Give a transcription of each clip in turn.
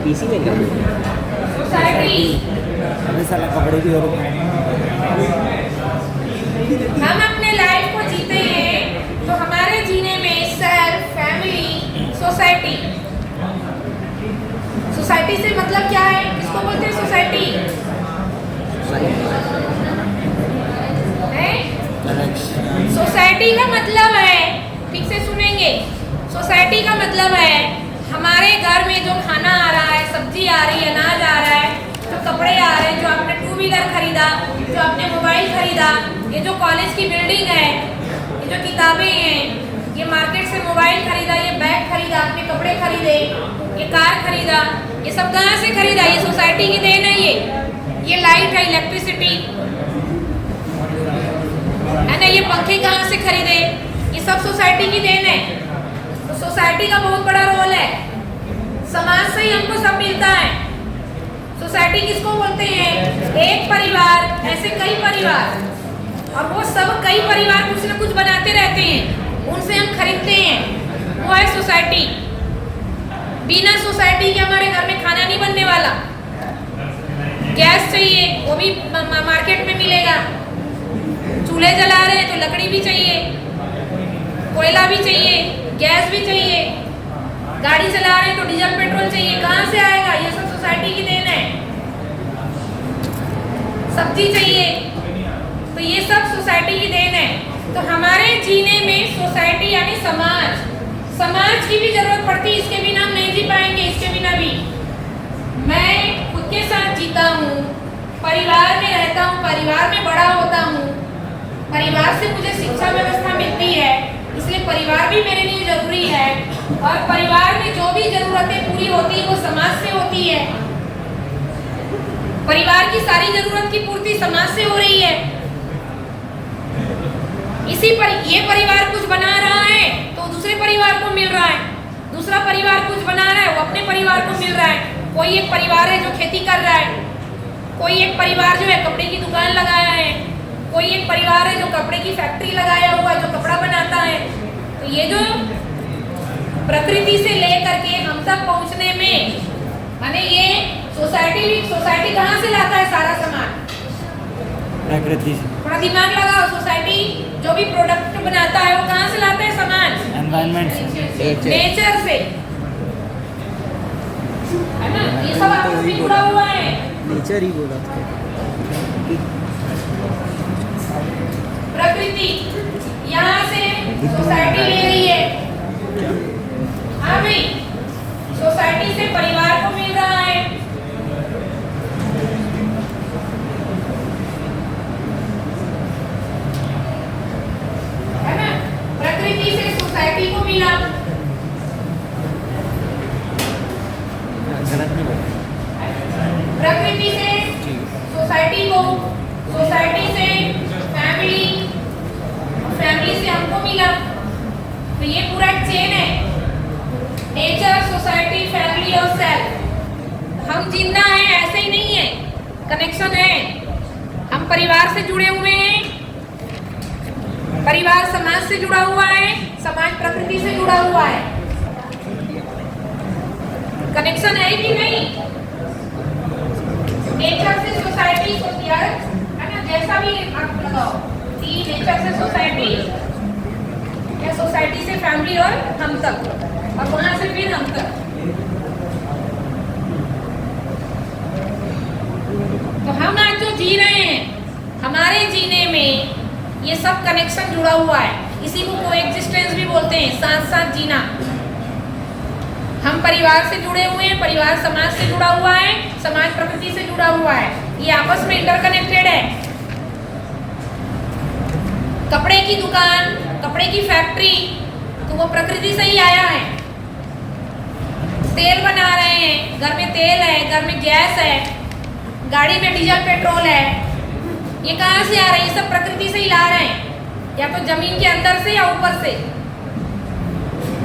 PC में क्या society. अरे साला कपड़े भी और हम अपने लाइफ को जीते हैं तो हमारे जीने में सेल्फ, फैमिली, सोसाइटी। सोसाइटी से मतलब क्या है? किसको बोलते हैं सोसाइटी? सोसाइटी का मतलब है, ठीक से सुनेंगे, सोसाइटी का मतलब है हमारे घर में जो खाना आ रहा है, सब्जी आ रही है, अनाज आ रहा है, जो कपड़े आ रहे हैं, जो आपने टू व्हीलर खरीदा, जो आपने मोबाइल खरीदा, ये जो कॉलेज की बिल्डिंग है, ये जो किताबें हैं, ये मार्केट से मोबाइल खरीदा, ये बैग खरीदा, आपने कपड़े खरीदे, ये कार खरीदा, ये सब कहाँ से खरीदा? ये सोसाइटी की देन है। ये लाइट है, इलेक्ट्रिसिटी है ना, ये पंखे कहाँ से खरीदे? ये सब सोसाइटी की देन है। तो सोसाइटी का बहुत बड़ा रोल है। समाज से ही हमको सब मिलता है। सोसाइटी किसको बोलते हैं? एक परिवार, ऐसे कई परिवार, और वो सब कई परिवार कुछ न कुछ बनाते रहते हैं, उनसे हम खरीदते हैं, वो है सोसाइटी। बिना सोसाइटी के हमारे घर में खाना नहीं बनने वाला। गैस चाहिए, वो भी मार्केट में मिलेगा। चूल्हे जला रहे हैं तो लकड़ी भी चाहिए, कोयला भी चाहिए, गैस भी चाहिए। गाड़ी चला रहे हैं तो डीजल पेट्रोल चाहिए। कहाँ से आएगा? ये सब सोसाइटी की देन है। सब्जी चाहिए, तो ये सब सोसाइटी की देन है। तो हमारे जीने में सोसाइटी यानी समाज की भी जरूरत पड़ती है। इसके बिना हम नहीं जी पाएंगे। इसके बिना भी मैं खुद के साथ जीता हूँ, परिवार में रहता हूँ, परिवार में बड़ा होता हूँ, परिवार से मुझे शिक्षा व्यवस्था मिलती है, इसलिए परिवार भी मेरे लिए जरूरी है। और परिवार में जो भी जरूरतें पूरी होती है वो समाज से होती है। परिवार की सारी जरूरत की पूर्ति समाज से हो रही है। ये परिवार कुछ बना रहा है तो दूसरे परिवार को मिल रहा है, दूसरा परिवार कुछ बना रहा है वो अपने परिवार को मिल रहा है। कोई एक परिवार है जो खेती कर रहा है, कोई एक परिवार जो है कपड़े की दुकान लगाया है, कोई एक परिवार है जो कपड़े की फैक्ट्री लगाया हुआ है, जो कपड़ा बनाता है। तो ये जो प्रकृति से लेकर के हम तक पहुंचने में, माने ये सोसाइटी कहाँ से लाता है सारा सामान? प्रकृति से। थोड़ा दिमाग लगाओ। सोसाइटी जो भी प्रोडक्ट बनाता है वो कहाँ से लाता है सामान? एनवायरनमेंट से, नेचर से, है ना? ये सब आपस में जुड़ा हुआ है। नेचर ही बोला था। प्रकृति यहाँ से सोसाइटी ले रही है। हाँ भाई, सोसाइटी से परिवार को मिल रहा है। है ना? प्रकृति से सोसाइटी को मिला। प्रकृति से सोसाइटी को, सोसाइटी से फैमिली, फैमिली से हमको मिला। तो ये पूरा चेन है, नेचर, सोसाइटी, फैमिली और सेल्फ। हम जिंदा हैं ऐसे ही नहीं है, कनेक्शन है। हम परिवार से जुड़े हुए हैं, परिवार समाज से जुड़ा हुआ है, समाज प्रकृति से जुड़ा हुआ है। कनेक्शन है कि नहीं? नेचर से सोसाइटी, है ना, जैसा भी आप लगाओ, नेचर से सोसाइटी या सोसाइटी से फैमिली और हम तक, और वहां से फिर हम तक। तो हम आज जो जी रहे हैं, हमारे जीने में ये सब कनेक्शन जुड़ा हुआ है। इसी को कोएग्जिस्टेंस भी बोलते हैं, साथ साथ जीना। हम परिवार से जुड़े हुए हैं, परिवार समाज से जुड़ा हुआ है, समाज प्रकृति से जुड़ा हुआ है। ये आपस में इंटरकनेक्टेड है। कपड़े की दुकान, कपड़े की फैक्ट्री, तो वो प्रकृति से ही आया है। तेल बना रहे हैं, घर में तेल है, घर में गैस है, गाड़ी में डीजल पेट्रोल है, ये कहाँ से आ रहे हैं? ये सब प्रकृति से ही ला रहे हैं, या तो जमीन के अंदर से या ऊपर से,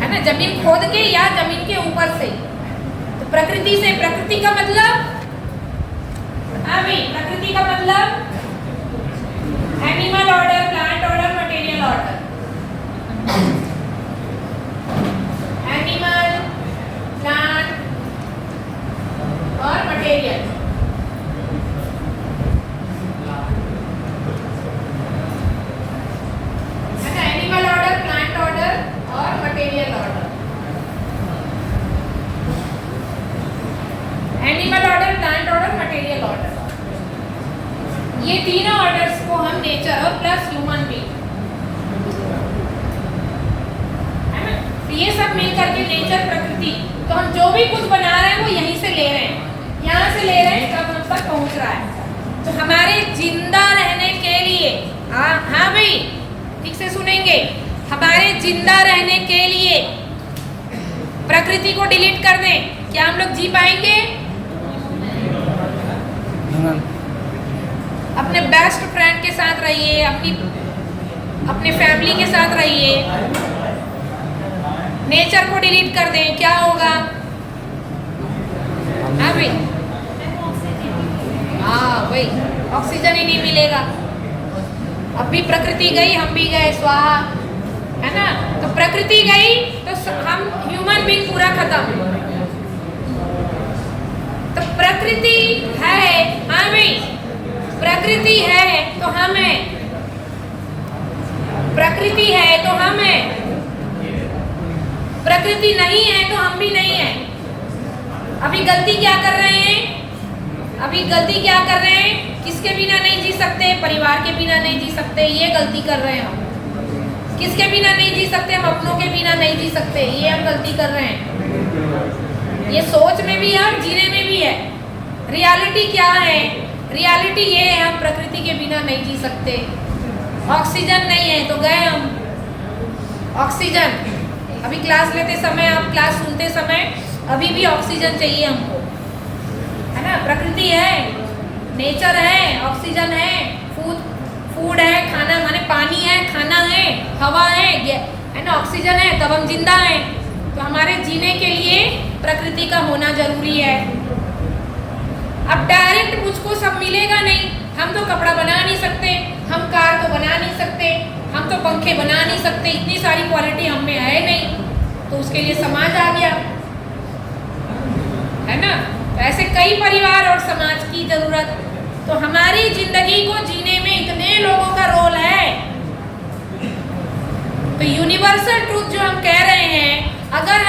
है ना, जमीन खोद के या जमीन के ऊपर से। तो प्रकृति से, प्रकृति का मतलब, हाँ भाई, प्रकृति का मतलब animal order, plant order, material order. Animal, plant, order, plant order, material order. ये तीनों ऑर्डर्स को हम नेचर और प्लस ह्यूमन बीइंग, है ना, तो ये सब मिल करके नेचर, प्रकृति। तो हम जो भी कुछ बना रहे हैं वो यहीं से ले रहे हैं, यहाँ से ले रहे हैं, तब हम तक पहुँच रहा है। तो हमारे जिंदा रहने के लिए, हाँ भाई ठीक से सुनेंगे, हमारे जिंदा रहने के लिए प्रकृति को डिलीट कर दें, क्या हम लोग जी पाएंगे? अपने बेस्ट फ्रेंड के साथ रहिए, अपने फैमिली के साथ रहिए, नेचर को डिलीट कर दें, क्या होगा? हाँ भाई, हाँ भाई, ऑक्सीजन ही नहीं मिलेगा। अब भी प्रकृति गई, हम भी गए, स्वाहा, है ना। तो प्रकृति गई तो हम ह्यूमन बीइंग पूरा खत्म। तो प्रकृति है, हाँ भाई, प्रकृति है तो हम है, प्रकृति है तो हम है, प्रकृति नहीं है तो हम भी नहीं है। अभी गलती क्या कर रहे हैं? अभी गलती क्या कर रहे हैं? किसके बिना नहीं जी सकते? परिवार के बिना नहीं जी सकते, ये गलती कर रहे हैं हम। किसके बिना नहीं जी सकते? हम अपनों के बिना नहीं जी सकते, ये हम गलती कर रहे हैं। ये सोच में भी है और जीने में भी है। रियलिटी क्या है? रियलिटी ये है, हम प्रकृति के बिना नहीं जी सकते। ऑक्सीजन नहीं है तो गए हम। ऑक्सीजन, अभी क्लास लेते समय, आप क्लास सुनते समय, अभी भी ऑक्सीजन चाहिए हमको, है ना। प्रकृति है, नेचर है, ऑक्सीजन है, फूड है, खाना माने पानी है, खाना है, हवा है ना, ऑक्सीजन है, तब हम जिंदा हैं। तो हमारे जीने के लिए प्रकृति का होना जरूरी है। अब डायरेक्ट मुझको सब मिलेगा नहीं, हम तो कपड़ा बना नहीं सकते, हम कार तो बना नहीं सकते, हम तो पंखे बना नहीं सकते, इतनी सारी क्वालिटी हम में है नहीं। तो उसके लिए समाज आ गया, है ना। तो ऐसे कई परिवार और समाज की जरूरत। तो हमारी जिंदगी को जीने में इतने लोगों का रोल है। तो यूनिवर्सल ट्रूथ जो हम कह रहे हैं, अगर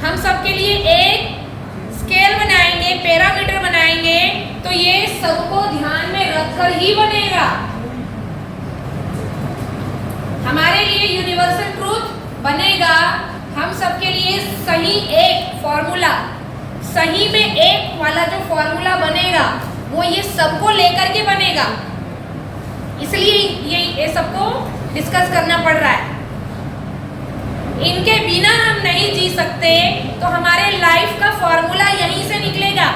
हम सबके लिए एक स्केल बनाएंगे, पैरामीटर बनाएंगे, तो ये सबको ध्यान में रखकर ही बनेगा। हमारे लिए यूनिवर्सल ट्रूथ बनेगा, हम सबके लिए सही एक फॉर्मूला, सही में एक वाला जो फॉर्मूला बनेगा वो ये सबको लेकर के बनेगा। इसलिए ये सबको डिस्कस करना पड़ रहा है। इनके बिना हम नहीं जी सकते। तो हमारे लाइफ का फॉर्मूला यहीं से निकलेगा।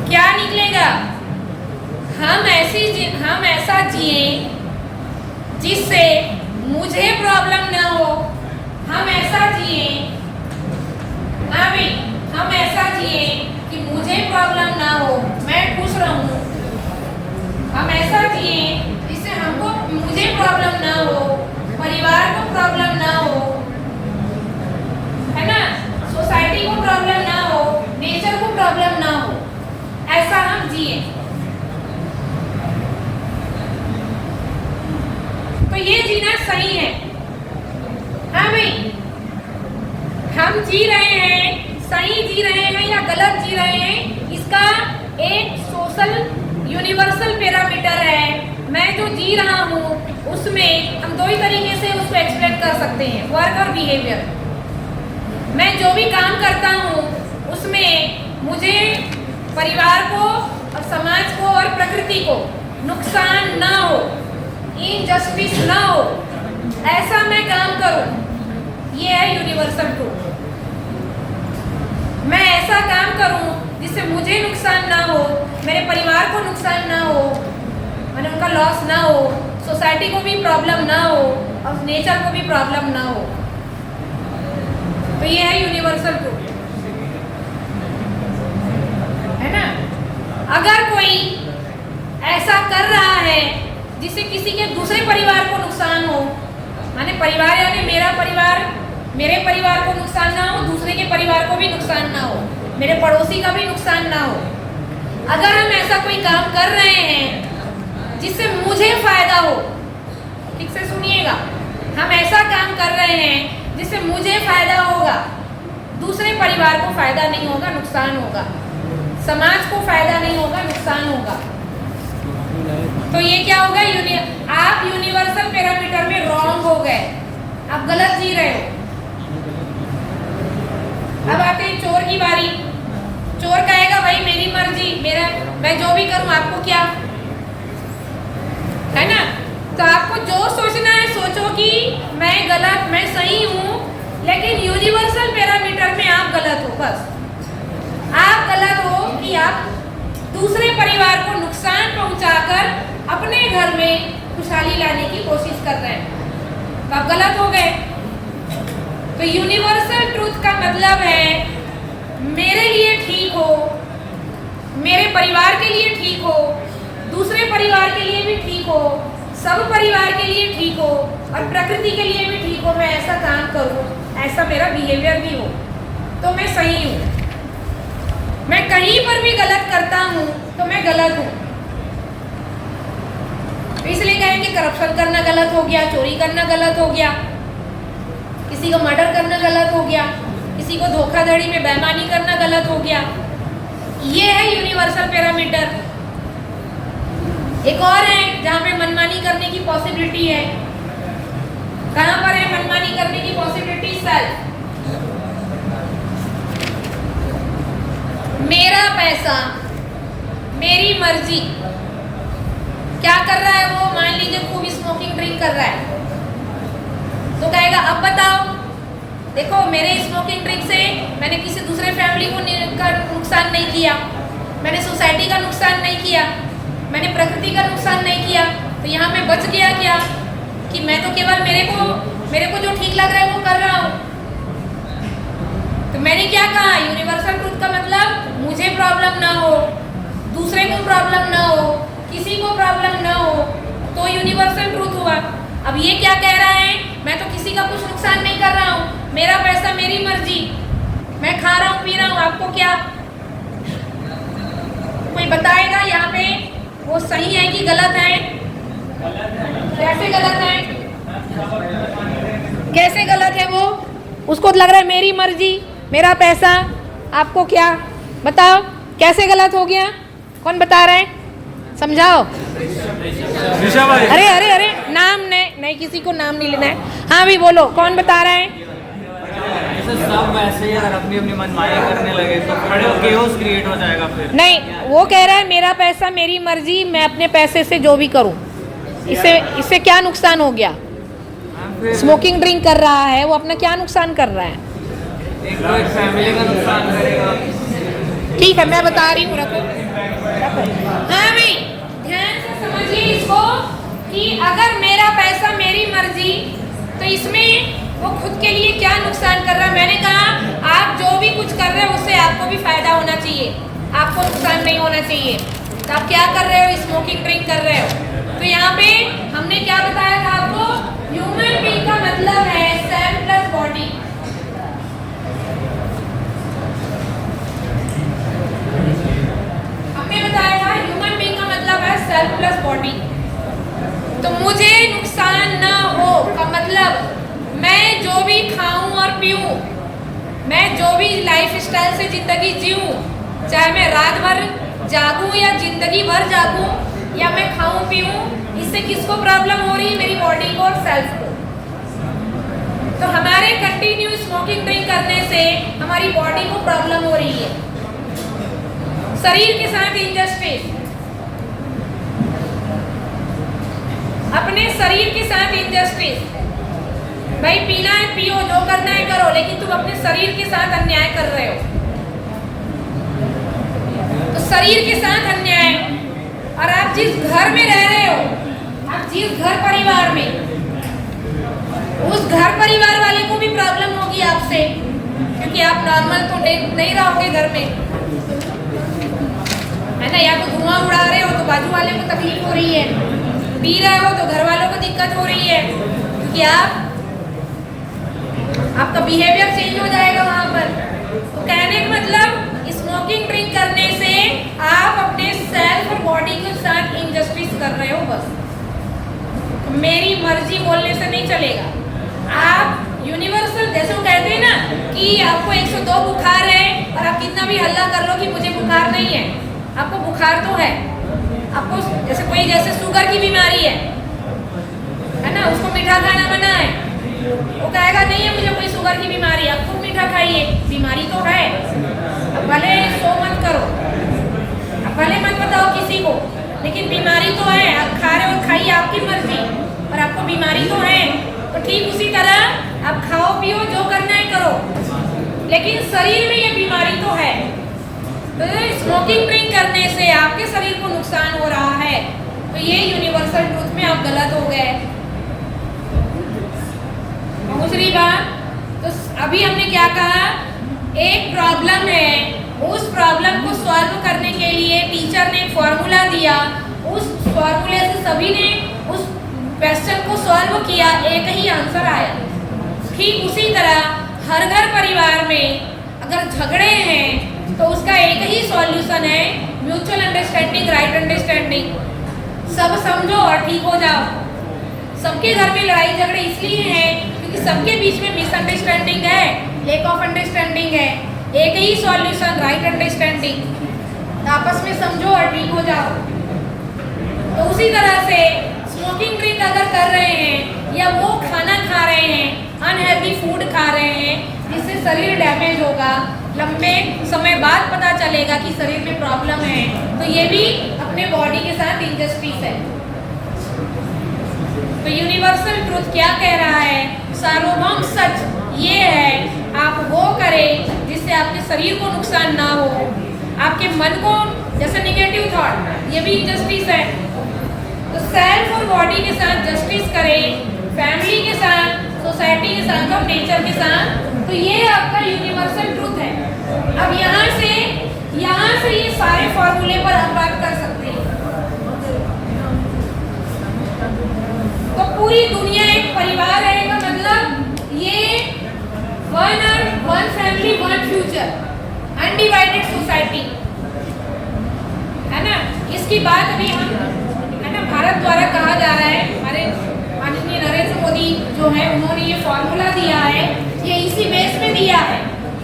क्या निकलेगा? हम ऐसा जिए जिससे मुझे प्रॉब्लम ना हो। हम ऐसा जिए, हाँ भाई, हम ऐसा जिए कि मुझे प्रॉब्लम ना हो, मैं खुश रहूं। हम ऐसा जिए जिससे मुझे प्रॉब्लम ना हो, परिवार को प्रॉब्लम ना हो, है ना, सोसाइटी को प्रॉब्लम ना हो, नेचर को प्रॉब्लम ना हो। ऐसा हम जिए। तो ये जीना सही है। हाँ भाई, हम जी रहे हैं, सही जी रहे हैं या गलत जी रहे हैं, इसका एक सोशल यूनिवर्सल पैरामीटर है। मैं जो जी रहा हूँ उसमें हम दो ही तरीके से उसको एक्सप्लेन कर सकते हैं, वर्क और बिहेवियर। मैं जो भी काम करता हूँ उसमें मुझे परिवार को और समाज को और प्रकृति को नुकसान ना हो, इनजस्टिस ना हो, ऐसा मैं काम करूँ। ये है यूनिवर्सल ट्रूथ। मैं ऐसा काम करूं जिससे मुझे नुकसान ना हो, मेरे परिवार को नुकसान ना हो, माने उनका लॉस ना हो, सोसाइटी को भी प्रॉब्लम ना हो और नेचर को भी प्रॉब्लम ना हो। तो ये है यूनिवर्सल ट्रूथ, है ना। अगर कोई ऐसा कर रहा है जिससे किसी के दूसरे परिवार को नुकसान हो, माने परिवार यानी मेरा परिवार, मेरे परिवार को नुकसान ना हो, दूसरे के परिवार को भी नुकसान ना हो, मेरे पड़ोसी का भी नुकसान ना हो। अगर हम ऐसा कोई काम कर रहे हैं जिससे मुझे फायदा हो, ठीक से सुनिएगा, हम ऐसा काम कर रहे हैं जिससे मुझे फायदा होगा, दूसरे परिवार को फायदा नहीं होगा, नुकसान होगा, समाज को फायदा नहीं होगा, नुकसान होगा। तो ये क्या होगा, आप यूनिवर्सल पैरामीटर में रॉन्ग हो गए, आप गलत जी रहे हो। अब आते हैं चोर की बारी। चोर कहेगा भाई मेरी मर्जी, मेरा मैं जो भी करूं, आपको क्या, है ना। तो आपको जो सोचना है सोचो कि मैं गलत, मैं सही हूं, लेकिन यूनिवर्सल पैरामीटर में आप गलत हो। बस आप गलत हो कि आप दूसरे परिवार को नुकसान पहुंचाकर अपने घर में खुशहाली लाने की कोशिश कर रहे हैं, तो आप गलत हो गए। तो यूनिवर्सल ट्रूथ का मतलब है मेरे लिए ठीक हो, मेरे परिवार के लिए ठीक हो, दूसरे परिवार के लिए भी ठीक हो, सब परिवार के लिए ठीक हो और प्रकृति के लिए भी ठीक हो। मैं ऐसा काम करूं, ऐसा मेरा बिहेवियर भी हो, तो मैं सही हूं। मैं कहीं पर भी गलत करता हूं तो मैं गलत हूं। इसलिए कहेंगे करप्शन करना गलत हो गया, चोरी करना गलत हो गया, किसी को मर्डर करना गलत हो गया, किसी को धोखाधड़ी में बेईमानी करना गलत हो गया। ये है यूनिवर्सल पैरामीटर। एक और है जहां पे मनमानी करने की पॉसिबिलिटी है। कहां पर है मनमानी करने की पॉसिबिलिटी? सेल्फ। मेरा पैसा, मेरी मर्जी। क्या कर रहा है वो? मान लीजिए खूब स्मोकिंग ड्रिंक कर रहा है, तो कहेगा अब बताओ, देखो मेरे स्मोकिंग ड्रिंक से मैंने किसी दूसरे फैमिली को नुकसान नहीं किया, मैंने सोसाइटी का नुकसान नहीं किया, मैंने प्रकृति का नुकसान नहीं किया, तो यहाँ मैं बच गया क्या कि मैं तो केवल मेरे को जो ठीक लग रहा है वो कर रहा हूँ। तो मैंने क्या कहा? यूनिवर्सल ट्रूथ का मतलब मुझे प्रॉब्लम ना हो, दूसरे को प्रॉब्लम ना हो, किसी को प्रॉब्लम ना हो, तो यूनिवर्सल ट्रूथ हुआ। अब ये क्या कह रहा है? मैं तो किसी का कुछ नुकसान नहीं कर रहा हूँ, मेरा पैसा मेरी मर्जी, मैं खा रहा हूँ पी रहा हूँ, आपको क्या? कोई बताएगा यहाँ पे वो सही है कि गलत है? कैसे गलत है? कैसे गलत है वो? उसको लग रहा है मेरी मर्जी, मेरा पैसा, आपको क्या? बताओ कैसे गलत हो गया? कौन बता रहा है? समझाओ। अरे अरे अरे नाम नहीं, किसी को नाम नहीं लेना है। हाँ भी बोलो, कौन बता रहा है? सब वैसे ही अगर अपनी अपनी मनमानी करने लगे तो खड़े हो केओस क्रिएट हो जाएगा फिर। नहीं, वो कह रहा है मेरा पैसा मेरी मर्जी, मैं अपने पैसे से जो भी करूं। इससे क्या नुकसान हो गया? स्मोकिंग ड्रिंक कर रहा है, वो अपना क्या नुकसान कर रहा है? एक तो एक फैमिली का नुकसान करेगा। ठीक है, मैं बता रही हूँ, रखो। हाँ भाई ध्यान से समझिए इसको कि अगर मेरा पैसा मेरी मर्जी, तो इसमें वो खुद के लिए क्या नुकसान कर रहा है? मैंने कहा आप जो भी कुछ कर रहे हो उससे आपको भी फायदा होना चाहिए, आपको नुकसान नहीं होना चाहिए। तो आप क्या कर रहे हो? स्मोकिंग ड्रिंक कर रहे हो। तो यहाँ पे हमने क्या बताया था आपको? ह्यूमन बीइंग का मतलब है सेल्फ प्लस बॉडी। हमने बताया था ह्यूमन बीइंग का मतलब है सेल्फ प्लस बॉडी। तो मुझे नुकसान ना हो का मतलब मैं जो भी खाऊं और पीऊं, मैं जो भी लाइफ स्टाइल से जिंदगी जीऊं, चाहे मैं रात भर जागूं या जिंदगी भर जागूं, या मैं खाऊं पीऊं, इससे किसको प्रॉब्लम हो रही है? मेरी बॉडी को और सेल्फ को। तो हमारे कंटिन्यू स्मोकिंग ड्रिंक करने से हमारी बॉडी को प्रॉब्लम हो रही है। शरीर के साथ इंजस्टिस, अपने शरीर के साथ इंजस्टिस। भाई पीना है पियो, जो करना है करो, लेकिन तुम अपने शरीर के साथ अन्याय कर रहे हो। तो शरीर के साथ अन्याय, और आप जिस घर में रह रहे हो, आप जिस घर परिवार में, उस घर परिवार वाले को भी प्रॉब्लम होगी आपसे, क्योंकि आप नॉर्मल तो नहीं रहोगे घर में, है ना। या तो धुआं उड़ा रहे हो तो बाजू वाले को तकलीफ हो रही है, पी रहे हो तो घर वालों को दिक्कत हो रही है, क्योंकि आपका बिहेवियर चेंज हो जाएगा वहां पर। तो कहने का मतलब स्मोकिंग ड्रिंक करने से आप अपने सेल्फ और बॉडी के साथ इनजस्टिस कर रहे हो। बस तो मेरी मर्जी बोलने से नहीं चलेगा। आप यूनिवर्सल, जैसे वो कहते हैं ना कि आपको 102 बुखार है और आप कितना कितना भी हल्ला कर लो कि मुझे बुखार नहीं है, आपको बुखार तो है। आपको जैसे कोई जैसे शुगर की बीमारी है ना, उसको मीठा खाना मना है, वो कहेगा नहीं है मुझे कोई शुगर की बीमारी, आप खूब मीठा खाइए, बीमारी तो है। अब भले सो मत करो, अब भले मत बताओ किसी को, लेकिन बीमारी तो है, आप खा रहे हो खाइए, आपकी मर्जी, और आपको बीमारी तो है। तो ठीक उसी तरह आप खाओ पियो, जो करना है करो, लेकिन शरीर में ये बीमारी तो है। तो स्मोकिंग ड्रिंक करने से आपके शरीर को नुकसान हो रहा है, तो ये यूनिवर्सल ट्रूथ में आप गलत हो गए। दूसरी बात, तो अभी हमने क्या कहा, एक प्रॉब्लम है, उस प्रॉब्लम को सॉल्व करने के लिए टीचर ने एक फॉर्मूला दिया, उस फॉर्मूले से सभी ने उस क्वेश्चन को सॉल्व किया, एक ही आंसर आया। ठीक उसी तरह हर घर परिवार में अगर झगड़े हैं तो उसका एक ही सॉल्यूशन है, म्यूचुअल अंडरस्टैंडिंग, राइट अंडरस्टैंडिंग। सब समझो और ठीक हो जाओ। सबके घर में लड़ाई झगड़े इसलिए हैं क्योंकि सबके बीच में मिसअंडरस्टैंडिंग है, लेक ऑफ अंडरस्टैंडिंग है। एक ही सॉल्यूशन, राइट अंडरस्टैंडिंग। आपस में समझो और ठीक हो जाओ। तो उसी तरह से स्मोकिंग ड्रिंक अगर कर रहे हैं या वो खाना खा रहे हैं, अनहेल्दी फूड खा रहे हैं, जिससे शरीर डैमेज होगा, लंबे समय बाद पता चलेगा कि शरीर में प्रॉब्लम है, तो ये भी अपने बॉडी के साथ इंजस्टिस है। तो यूनिवर्सल ट्रूथ क्या कह रहा है, सार्वभौम सच ये है, आप वो करें जिससे आपके शरीर को नुकसान ना हो, आपके मन को, जैसे निगेटिव थॉट, ये भी इंजस्टिस है। तो सेल्फ और बॉडी के साथ जस्टिस करें, फैमिली के साथ, सोसाइटी के साथ और नेचर के साथ, तो ये आपका यूनिवर्सल ट्रूथ है। अब यहाँ से ये सारे फॉर्मूले पर हम बात कर सकते हैं। तो पूरी दुनिया एक परिवार है का मतलब ये one earth, one family, one future, undivided society है ना। इसकी बात अभी हम है ना भारत द्वारा कहा जा रहा है, हमारे माननीय नरेंद्र मोदी जो है उन्होंने ये फॉर्मूला दिया है, ये इसी बेस पे दिया है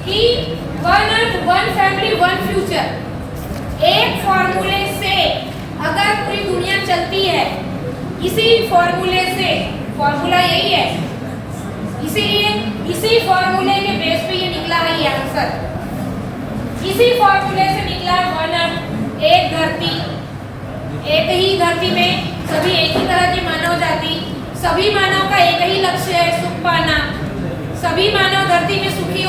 कि one earth, one family, one future. एक फॉर्मूले से अगर पूरी दुनिया चलती है, इसी फॉर्मूले से, फॉर्मूला यही है, इसीलिए इसी फॉर्मूले के बेस पे ये निकला है ये आंसर। इसी फॉर्मूले से निकला है वन अर्थ, एक धरती, एक ही धरती में सभी एक ही तरह की मानव जाति, सभी मानव का एक ही लक्ष्य है सुख पाना, सभी मानव धरती में सुखी होना।